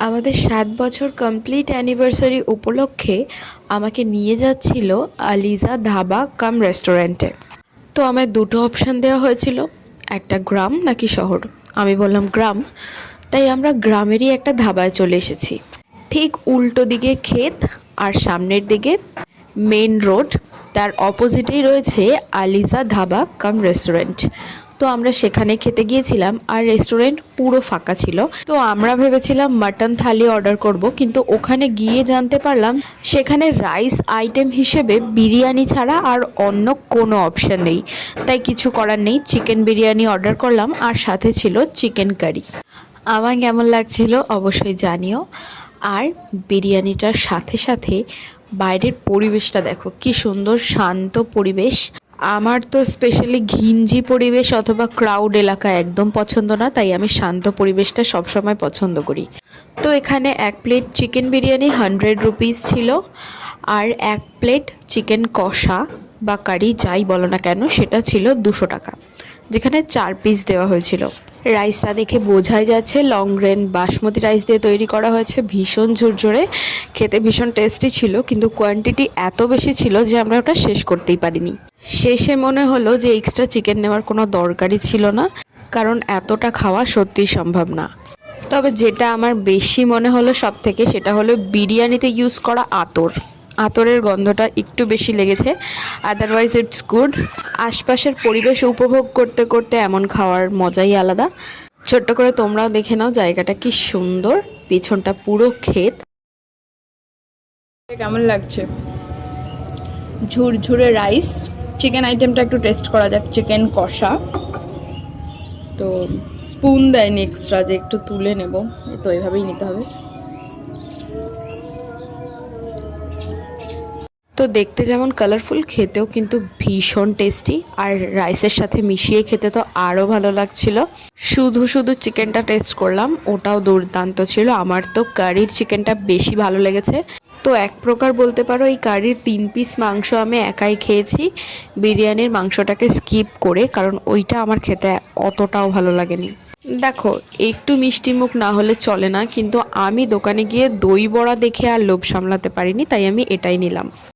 আমাদের ৭ বছর complete anniversary উপলক্ষে আমাকে নিয়ে যাচ্ছিল আলিজা ধাবা কাম রেস্টুরেন্টে। তো আমায় দুটো অপশান দেওয়া হয়েছিল, একটা গ্রাম নাকি শহর। আমি বললাম গ্রাম, তাই আমরা গ্রামেরই একটা ধাবায় চলে এসেছি। ঠিক উল্টো দিকে ক্ষেত আর সামনের দিকে মেন রোড, তার অপোজিটেই রয়েছে আলিজা ধাবা কাম রেস্টুরেন্ট। তো আমরা সেখানে খেতে গিয়েছিলাম আর রেস্টুরেন্ট পুরো ফাঁকা ছিল। তো আমরা ভেবেছিলাম মাটন থালি অর্ডার করব, কিন্তু ওখানে গিয়ে জানতে পারলাম সেখানে রাইস আইটেম হিসেবে বিরিয়ানি ছাড়া আর অন্য কোনো অপশন নেই। তাই কিছু করার নেই, চিকেন বিরিয়ানি অর্ডার করলাম আর সাথে ছিল চিকেন কারি। আমার কেমন লাগছিল অবশ্যই জানিও। আর বিরিয়ানিটার সাথে সাথে বাইরের পরিবেশটা দেখো, কি সুন্দর শান্ত পরিবেশ। আমার তো স্পেশালি ঘিঞ্জি পরিবেশ অথবা ক্রাউড এলাকা একদম পছন্দ না, তাই আমি শান্ত পরিবেশটা সবসময় পছন্দ করি। তো এখানে এক প্লেট চিকেন বিরিয়ানি 100 রুপিস ছিল, আর এক প্লেট চিকেন কষা বা কারি যাই বলো না কেন সেটা ছিল 200 টাকা, যেখানে 4 পিস দেওয়া হয়েছিল। রাইসটা দেখে বোঝাই যাচ্ছে লং গ্রেন বাসমতি রাইস দিয়ে তৈরি করা হয়েছে, ভীষণ ঝুরঝুরে, খেতে ভীষণ টেস্টি ছিল। কিন্তু কোয়ান্টিটি এত বেশি ছিল যে আমরা ওটা শেষ করতেই পারিনি। শেষে মনে হলো যে এক্সট্রা চিকেন নেওয়ার কোনো দরকারই ছিল না, কারণ এতটা খাওয়া সত্যিই সম্ভব না। তবে যেটা আমার বেশি মনে হলো সব থেকে, সেটা হলো বিরিয়ানিতে ইউজ করা আতর। আতরের গন্ধটা একটু বেশি লেগেছে, আদারওয়াইজ ইটস গুড। আশপাশের পরিবেশ উপভোগ করতে করতে এমন খাওয়ার মজাই আলাদা। ছোট্ট করে তোমরাও দেখে নাও জায়গাটা কি সুন্দর, পিছনটা পুরো ক্ষেত। কেমন লাগছে? ঝুরঝুরে রাইস। চিকেন আইটেমটা একটু টেস্ট করা যাক, চিকেন কষা। তো স্পুন দেয়নি এক্সট্রা যে একটু তুলে নেব, তো এইভাবেই নিতে হবে। তো দেখতে যেমন কালারফুল, খেতেও কিন্তু ভীষণ টেস্টি। আর রাইসের সাথে মিশিয়ে খেতে তো আরও ভালো লাগছিল। শুধু শুধু চিকেনটা টেস্ট করলাম, ওটাও দুর্দান্ত ছিল। আমার তো কারির চিকেনটা বেশি ভালো লেগেছে। তো এক প্রকার বলতে পারো এই কারির 3 পিস মাংস আমি একাই খেয়েছি, বিরিয়ানির মাংসটাকে স্কিপ করে, কারণ ওইটা আমার খেতে অতটাও ভালো লাগেনি। দেখো, একটু মিষ্টি মুখ না হলে চলে না, কিন্তু আমি দোকানে গিয়ে দই বড়া দেখে আর লোভ সামলাতে পারিনি, তাই আমি এটাই নিলাম।